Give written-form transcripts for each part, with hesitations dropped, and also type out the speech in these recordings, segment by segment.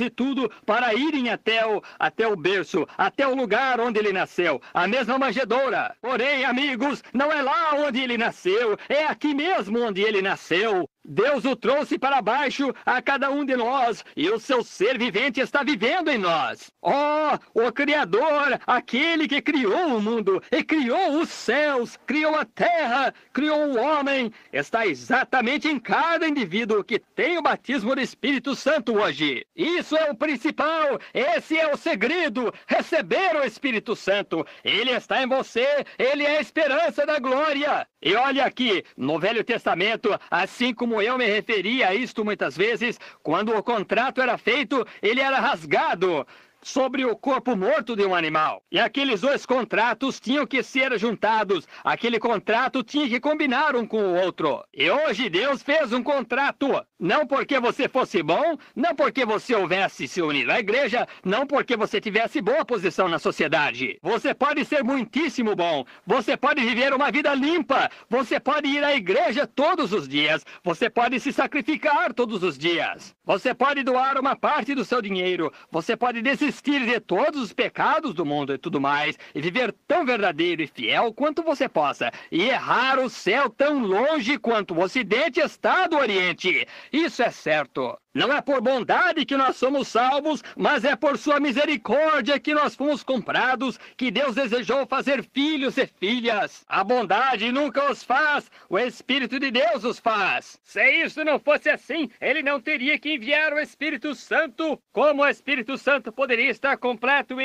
e tudo para irem até o berço, até o lugar onde ele nasceu, a mesma manjedoura. Porém, amigos, não é lá onde ele nasceu, é aqui mesmo onde ele nasceu. Deus o trouxe para baixo a cada um de nós, e o seu ser vivente está vivendo em nós. O Criador, aquele que criou o mundo, e criou os céus, criou a terra, criou o homem, está exatamente em cada indivíduo que tem o batismo do Espírito Santo hoje. Isso é o principal, esse é o segredo, receber o Espírito Santo. Ele está em você, ele é a esperança da glória. E olha aqui, no Velho Testamento, assim como eu me referi a isto muitas vezes, quando o contrato era feito, ele era rasgado sobre o corpo morto de um animal. E aqueles dois contratos tinham que ser juntados. Aquele contrato tinha que combinar um com o outro. E hoje Deus fez um contrato. Não porque você fosse bom, não porque você houvesse se unido à igreja, não porque você tivesse boa posição na sociedade. Você pode ser muitíssimo bom. Você pode viver uma vida limpa. Você pode ir à igreja todos os dias. Você pode se sacrificar todos os dias. Você pode doar uma parte do seu dinheiro. Você pode desistir de todos os pecados do mundo e tudo mais, e viver tão verdadeiro e fiel quanto você possa, e errar o céu tão longe quanto o ocidente está do oriente. Isso é certo. Não é por bondade que nós somos salvos, mas é por sua misericórdia que nós fomos comprados, que Deus desejou fazer filhos e filhas. A bondade nunca os faz, o Espírito de Deus os faz. Se isso não fosse assim, ele não teria que enviar o Espírito Santo. Como o Espírito Santo poderia estar completo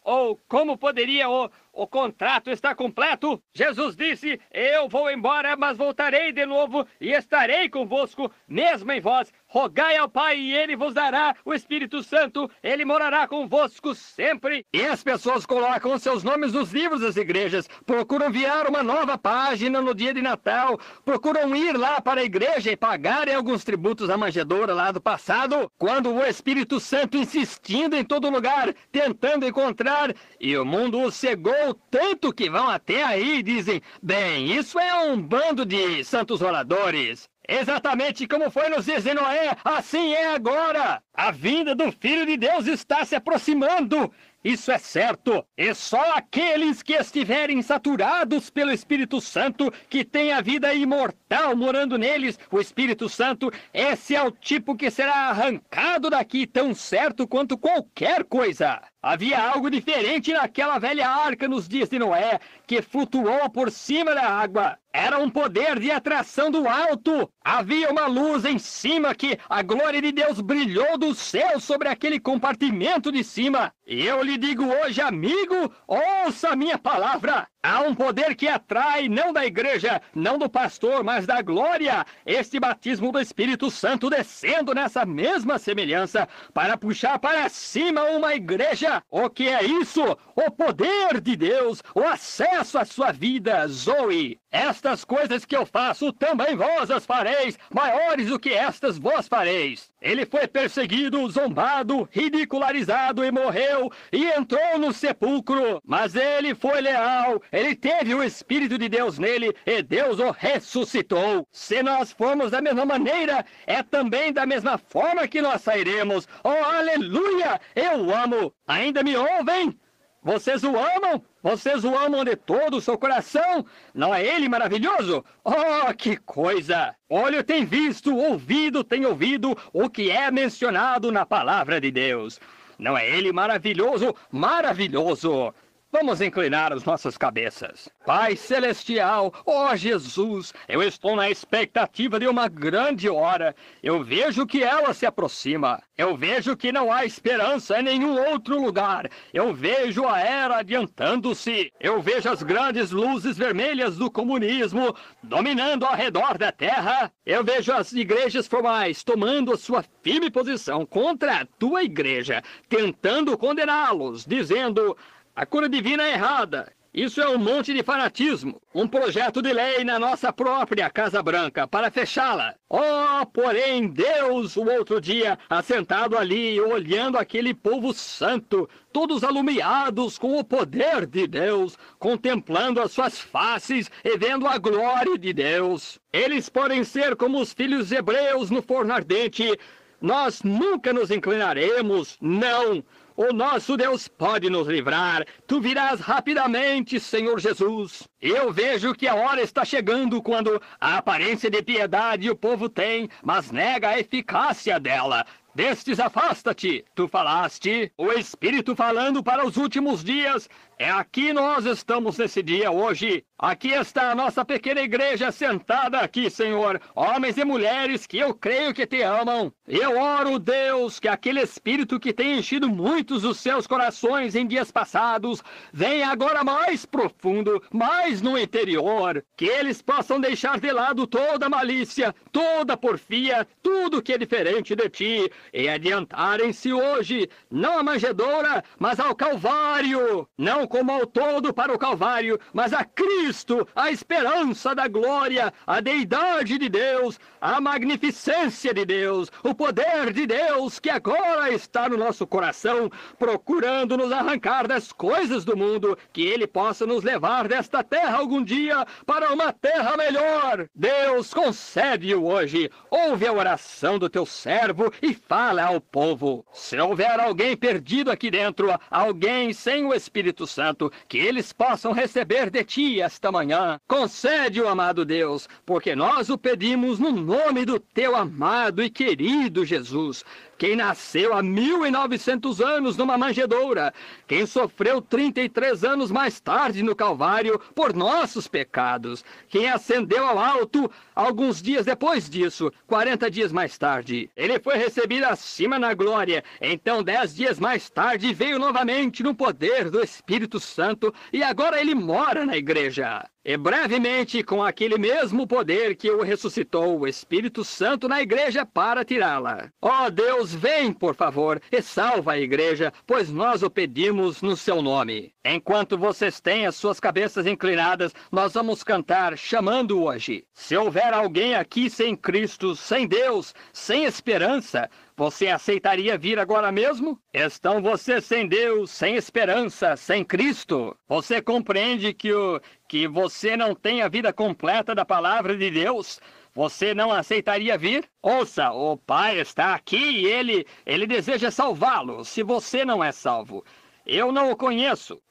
ou como poderia o contrato estar completo? Jesus disse: eu vou embora, mas voltarei de novo e estarei convosco, mesmo em vós. Rogai ao Pai e Ele vos dará o Espírito Santo. Ele morará convosco sempre. E as pessoas colocam seus nomes nos livros das igrejas, procuram enviar uma nova página no dia de Natal, procuram ir lá para a igreja e pagarem alguns tributos à manjedoura lá do passado, quando o Espírito Santo insistindo em todo lugar, tentando encontrar, e o mundo os cegou tanto que vão até aí e dizem: bem, isso é um bando de santos oradores. Exatamente como foi nos dias de Noé, assim é agora. A vinda do Filho de Deus está se aproximando. Isso é certo. E só aqueles que estiverem saturados pelo Espírito Santo, que têm a vida imortal morando neles, o Espírito Santo, esse é o tipo que será arrancado daqui tão certo quanto qualquer coisa. Havia algo diferente naquela velha arca nos dias de Noé, que flutuou por cima da água. Era um poder de atração do alto. Havia uma luz em cima que a glória de Deus brilhou do céu sobre aquele compartimento de cima. E eu lhe digo hoje, amigo, ouça a minha palavra. Há um poder que atrai, não da igreja, não do pastor, mas da glória. Este batismo do Espírito Santo descendo nessa mesma semelhança para puxar para cima uma igreja. O que é isso? O poder de Deus, o acesso à sua vida, Zoe. Estas coisas que eu faço, também vós as fareis, maiores do que estas vós fareis. Ele foi perseguido, zombado, ridicularizado e morreu, e entrou no sepulcro. Mas ele foi leal, ele teve o Espírito de Deus nele, e Deus o ressuscitou. Se nós formos da mesma maneira, é também da mesma forma que nós sairemos. Oh, aleluia! Eu amo! Ainda me ouvem? Vocês o amam? Vocês o amam de todo o seu coração? Não é ele maravilhoso? Oh, que coisa! Olho tem visto, ouvido tem ouvido o que é mencionado na palavra de Deus. Não é ele maravilhoso? Maravilhoso! Vamos inclinar as nossas cabeças. Pai Celestial, ó Jesus, eu estou na expectativa de uma grande hora. Eu vejo que ela se aproxima. Eu vejo que não há esperança em nenhum outro lugar. Eu vejo a era adiantando-se. Eu vejo as grandes luzes vermelhas do comunismo dominando ao redor da terra. Eu vejo as igrejas formais tomando a sua firme posição contra a tua igreja, tentando condená-los, dizendo: a cura divina é errada. Isso é um monte de fanatismo. Um projeto de lei na nossa própria Casa Branca para fechá-la. Oh, porém, Deus, o outro dia, assentado ali, olhando aquele povo santo, todos alumiados com o poder de Deus, contemplando as suas faces e vendo a glória de Deus. Eles podem ser como os filhos hebreus no forno ardente, Nós nunca nos inclinaremos, não. O nosso Deus pode nos livrar. Tu virás rapidamente, Senhor Jesus. Eu vejo que a hora está chegando quando a aparência de piedade o povo tem, mas nega a eficácia dela. Destes afasta-te, tu falaste, o Espírito falando para os últimos dias. É aqui nós estamos nesse dia hoje. Aqui está a nossa pequena igreja sentada aqui, Senhor. Homens e mulheres que eu creio que te amam. Eu oro, Deus, que aquele Espírito que tem enchido muitos dos seus corações em dias passados, venha agora mais profundo, mais no interior. Que eles possam deixar de lado toda malícia, toda porfia, tudo que é diferente de ti, e adiantarem-se hoje, não à manjedoura, mas ao Calvário. Não como ao todo para o Calvário, mas a Cristo, a esperança da glória, a deidade de Deus, a magnificência de Deus, o poder de Deus que agora está no nosso coração, procurando nos arrancar das coisas do mundo, que Ele possa nos levar desta terra algum dia para uma terra melhor. Deus, concede-o hoje. Ouve a oração do teu servo e fala ao povo. Se houver alguém perdido aqui dentro, alguém sem o Espírito Santo, que eles possam receber de ti esta manhã. Concede-o, amado Deus, porque nós o pedimos no nome do teu amado e querido Jesus, quem nasceu há 1900 anos numa manjedoura, quem sofreu 33 anos mais tarde no Calvário por nossos pecados, quem ascendeu ao alto alguns dias depois disso, 40 dias mais tarde. Ele foi recebido acima na glória, então 10 dias mais tarde veio novamente no poder do Espírito Santo e agora ele mora na igreja. E brevemente, com aquele mesmo poder que o ressuscitou, o Espírito Santo na igreja para tirá-la. Ó Deus, vem, por favor, e salva a igreja, pois nós o pedimos no seu nome. Enquanto vocês têm as suas cabeças inclinadas, nós vamos cantar chamando hoje. Se houver alguém aqui sem Cristo, sem Deus, sem esperança, você aceitaria vir agora mesmo? Estão vocês sem Deus, sem esperança, sem Cristo? Você compreende que você não tem a vida completa da palavra de Deus? Você não aceitaria vir? Ouça, o Pai está aqui e ele deseja salvá-lo, se você não é salvo. Eu não o conheço.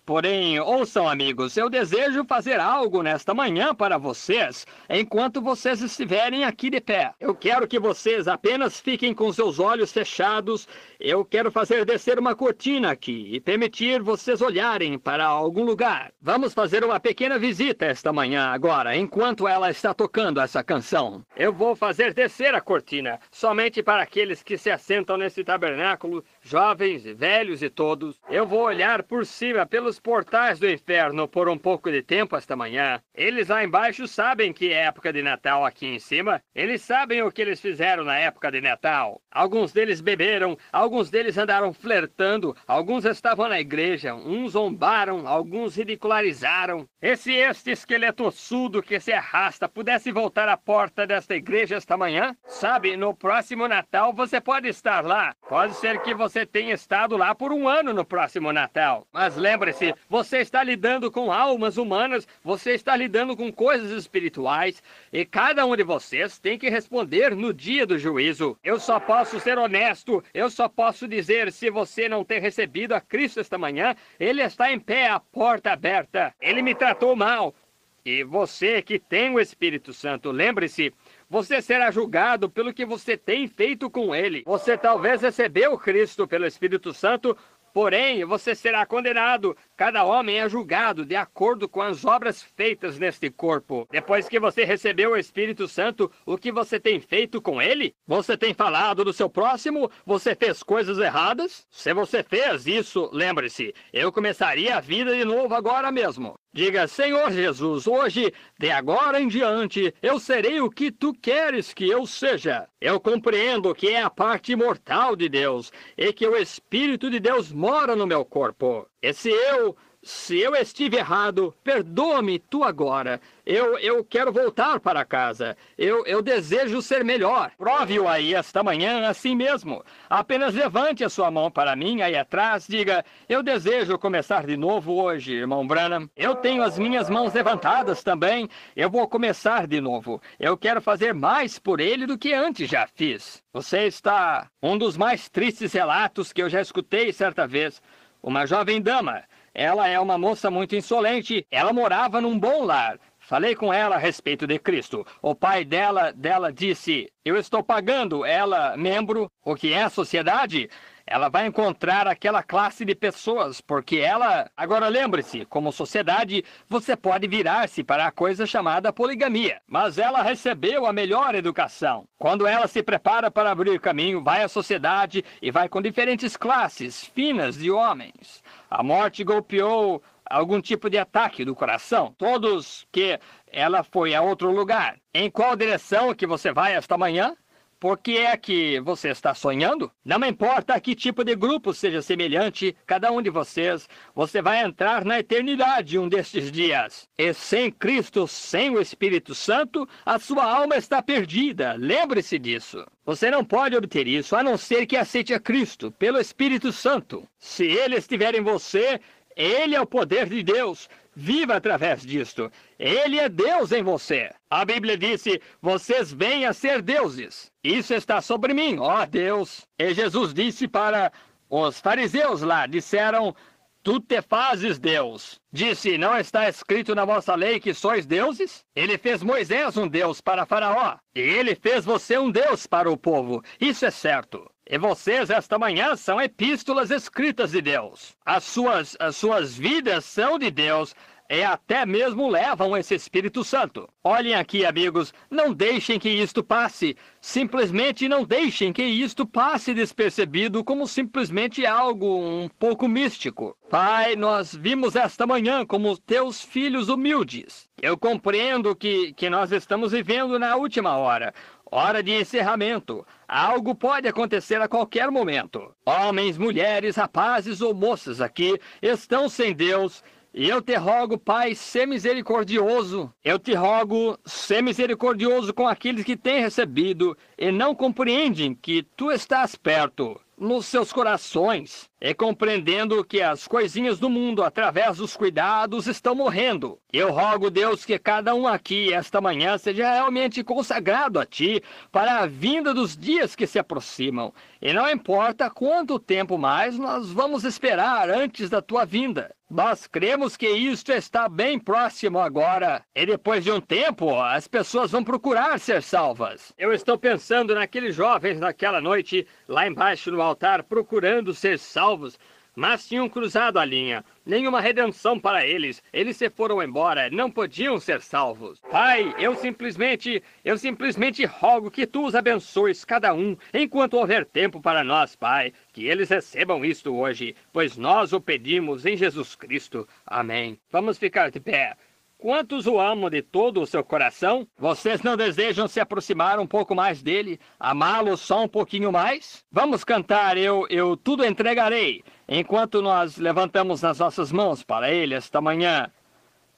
Porém, ouçam, amigos, eu desejo fazer algo nesta manhã para vocês, enquanto vocês estiverem aqui de pé. Eu quero que vocês apenas fiquem com seus olhos fechados. Eu quero fazer descer uma cortina aqui e permitir vocês olharem para algum lugar. Vamos fazer uma pequena visita esta manhã agora, enquanto ela está tocando essa canção. Eu vou fazer descer a cortina, somente para aqueles que se assentam nesse tabernáculo, jovens, velhos e todos. Eu vou olhar por cima pelos portais do inferno por um pouco de tempo esta manhã. Eles lá embaixo sabem que é época de Natal aqui em cima. Eles sabem o que eles fizeram na época de Natal. Alguns deles beberam, alguns deles andaram flertando, alguns estavam na igreja, uns zombaram, alguns ridicularizaram. E se este esqueleto ossudo que se arrasta pudesse voltar à porta desta igreja esta manhã? Sabe, no próximo Natal você pode estar lá. Pode ser que você tenha estado lá por um ano no próximo Natal. Mas lembre-se, você está lidando com almas humanas, você está lidando com coisas espirituais, e cada um de vocês tem que responder no dia do juízo. Eu só posso ser honesto, eu só posso dizer, se você não ter recebido a Cristo esta manhã, Ele está em pé, a porta aberta. Ele me tratou mal. E você que tem o Espírito Santo, lembre-se, você será julgado pelo que você tem feito com Ele. Você talvez recebeu Cristo pelo Espírito Santo, porém, você será condenado. Cada homem é julgado de acordo com as obras feitas neste corpo. Depois que você recebeu o Espírito Santo, o que você tem feito com ele? Você tem falado do seu próximo? Você fez coisas erradas? Se você fez isso, lembre-se, eu começaria a vida de novo agora mesmo. Diga, Senhor Jesus, hoje, de agora em diante, eu serei o que tu queres que eu seja. Eu compreendo que é a parte imortal de Deus e que o Espírito de Deus mora no meu corpo. Esse eu se eu estive errado, perdoa-me tu agora. Eu quero voltar para casa. Eu desejo ser melhor. Prove-o aí esta manhã assim mesmo. Apenas levante a sua mão para mim aí atrás. Diga, eu desejo começar de novo hoje, irmão Branham. Eu tenho as minhas mãos levantadas também. Eu vou começar de novo. Eu quero fazer mais por ele do que antes já fiz. Você está um dos mais tristes relatos que eu já escutei certa vez. Uma jovem dama. Ela é uma moça muito insolente. Ela morava num bom lar. Falei com ela a respeito de Cristo. O pai dela disse, eu estou pagando ela, membro, o que é a sociedade. Ela vai encontrar aquela classe de pessoas, porque ela... Agora lembre-se, como sociedade, você pode virar-se para a coisa chamada poligamia. Mas ela recebeu a melhor educação. Quando ela se prepara para abrir caminho, vai à sociedade e vai com diferentes classes finas de homens. A morte golpeou algum tipo de ataque do coração. Todos que ela foi a outro lugar. Em qual direção que você vai esta manhã? Por que é que você está sonhando? Não importa a que tipo de grupo seja semelhante, cada um de vocês, você vai entrar na eternidade um destes dias. E sem Cristo, sem o Espírito Santo, a sua alma está perdida. Lembre-se disso. Você não pode obter isso, a não ser que aceite a Cristo, pelo Espírito Santo. Se Ele estiver em você, Ele é o poder de Deus. Viva através disto. Ele é Deus em você. A Bíblia disse, vocês vêm a ser deuses. Isso está sobre mim, ó Deus. E Jesus disse para os fariseus lá, disseram, tu te fazes Deus. Disse, não está escrito na vossa lei que sois deuses? Ele fez Moisés um Deus para Faraó. E ele fez você um Deus para o povo. Isso é certo. E vocês, esta manhã, são epístolas escritas de Deus. As suas vidas são de Deus e até mesmo levam esse Espírito Santo. Olhem aqui, amigos, não deixem que isto passe. Simplesmente não deixem que isto passe despercebido como simplesmente algo um pouco místico. Pai, nós vimos esta manhã como teus filhos humildes. Eu compreendo que nós estamos vivendo na última hora. Hora de encerramento. Algo pode acontecer a qualquer momento. Homens, mulheres, rapazes ou moças aqui estão sem Deus. E eu te rogo, Pai, ser misericordioso. Eu te rogo, ser misericordioso com aqueles que têm recebido e não compreendem que tu estás perto. Nos seus corações, e compreendendo que as coisinhas do mundo, através dos cuidados, estão morrendo. Eu rogo, Deus, que cada um aqui, esta manhã, seja realmente consagrado a Ti, para a vinda dos dias que se aproximam. E não importa quanto tempo mais nós vamos esperar antes da Tua vinda. Nós cremos que isto está bem próximo agora. E depois de um tempo, as pessoas vão procurar ser salvas. Eu estou pensando naqueles jovens naquela noite, lá embaixo no altar, procurando ser salvos, mas tinham cruzado a linha. Nenhuma redenção para eles. Eles se foram embora, não podiam ser salvos. Pai, eu simplesmente rogo que Tu os abençoes cada um, enquanto houver tempo para nós, Pai, que eles recebam isto hoje, pois nós o pedimos em Jesus Cristo. Amém. Vamos ficar de pé. Quantos o amam de todo o seu coração? Vocês não desejam se aproximar um pouco mais dele? Amá-lo só um pouquinho mais? Vamos cantar Eu Tudo Entregarei, enquanto nós levantamos nas nossas mãos para ele esta manhã.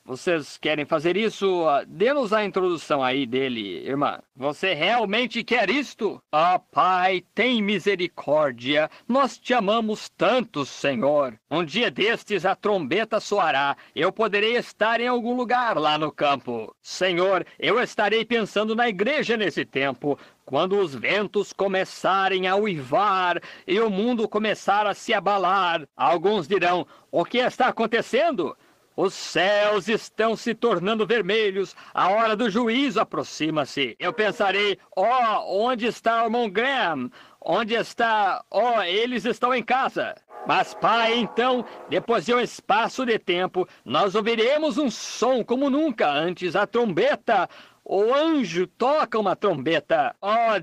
Vocês querem fazer isso? Dê-nos a introdução aí dele, irmã. Você realmente quer isto? Ah, Pai, tem misericórdia. Nós te amamos tanto, Senhor. Um dia destes a trombeta soará. Eu poderei estar em algum lugar lá no campo. Senhor, eu estarei pensando na igreja nesse tempo. Quando os ventos começarem a uivar e o mundo começar a se abalar, alguns dirão, o que está acontecendo? Os céus estão se tornando vermelhos, a hora do juízo aproxima-se. Eu pensarei, onde está o irmão Graham? Onde está? Eles estão em casa. Mas, Pai, então, depois de um espaço de tempo, nós ouviremos um som como nunca antes, a trombeta. O anjo toca uma trombeta.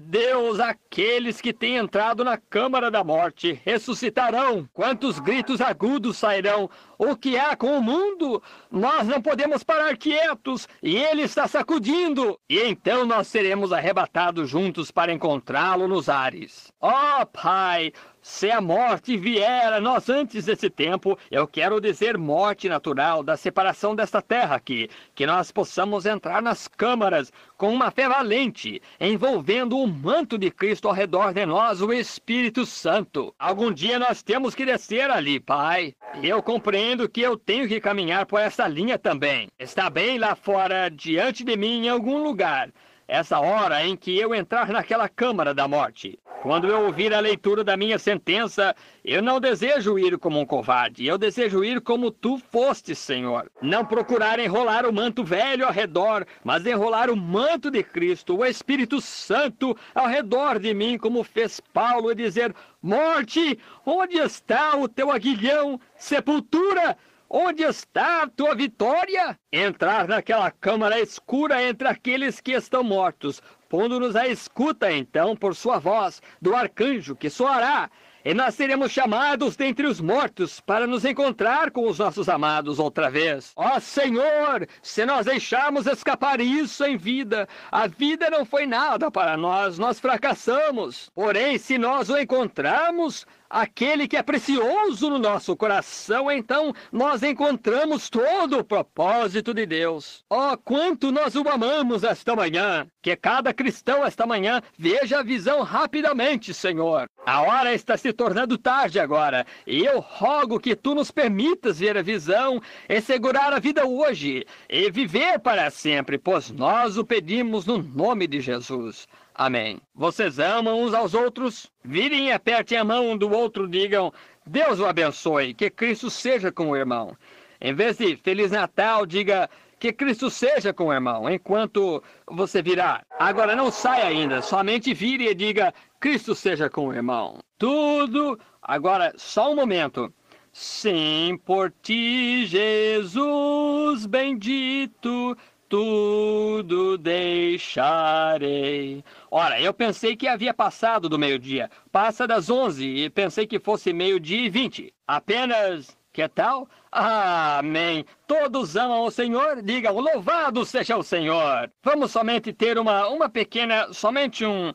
Deus, aqueles que têm entrado na câmara da morte ressuscitarão. Quantos gritos agudos sairão. O que há com o mundo? Nós não podemos parar quietos, e ele está sacudindo. E então nós seremos arrebatados juntos para encontrá-lo nos ares. Ó Pai, se a morte vier a nós antes desse tempo, eu quero dizer morte natural da separação desta terra aqui, que nós possamos entrar nas câmaras com uma fé valente, envolvendo o manto de Cristo ao redor de nós, o Espírito Santo. Algum dia nós temos que descer ali, Pai. E eu compreendo que eu tenho que caminhar por essa linha também. Está bem lá fora, diante de mim, em algum lugar, essa hora em que eu entrar naquela câmara da morte. Quando eu ouvir a leitura da minha sentença, eu não desejo ir como um covarde, eu desejo ir como tu foste, Senhor. Não procurar enrolar o manto velho ao redor, mas enrolar o manto de Cristo, o Espírito Santo, ao redor de mim, como fez Paulo, e dizer: morte, onde está o teu aguilhão? Sepultura, onde está a tua vitória? Entrar naquela câmara escura entre aqueles que estão mortos, pondo-nos à escuta, então, por sua voz, do arcanjo que soará, e nós seremos chamados dentre os mortos para nos encontrar com os nossos amados outra vez. Ó Senhor, se nós deixarmos escapar isso em vida, a vida não foi nada para nós, nós fracassamos. Porém, se nós o encontrarmos, aquele que é precioso no nosso coração, então nós encontramos todo o propósito de Deus. Oh, quanto nós o amamos esta manhã! Que cada cristão esta manhã veja a visão rapidamente, Senhor. A hora está se tornando tarde agora, e eu rogo que tu nos permitas ver a visão e segurar a vida hoje, e viver para sempre, pois nós o pedimos no nome de Jesus. Amém. Vocês amam uns aos outros? Virem e apertem a mão um do outro, digam: Deus o abençoe, que Cristo seja com o irmão. Em vez de Feliz Natal, diga: que Cristo seja com o irmão, enquanto você virar. Agora não saia ainda, somente vire e diga: Cristo seja com o irmão. Tudo. Agora, só um momento. Sim, por ti, Jesus bendito, tudo deixarei. Ora, eu pensei que havia passado do meio-dia. Passa das 11 e pensei que fosse 12:20. Apenas... que tal? Amém. Todos amam o Senhor? Digam: louvado seja o Senhor. Vamos somente ter uma pequena... somente um...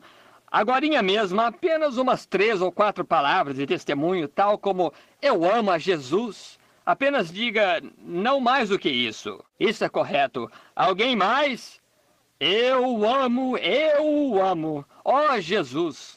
agorinha mesmo, apenas umas 3 ou 4 palavras de testemunho, tal como: eu amo a Jesus. Apenas diga: não mais do que isso. Isso é correto. Alguém mais? Eu amo, ó Jesus.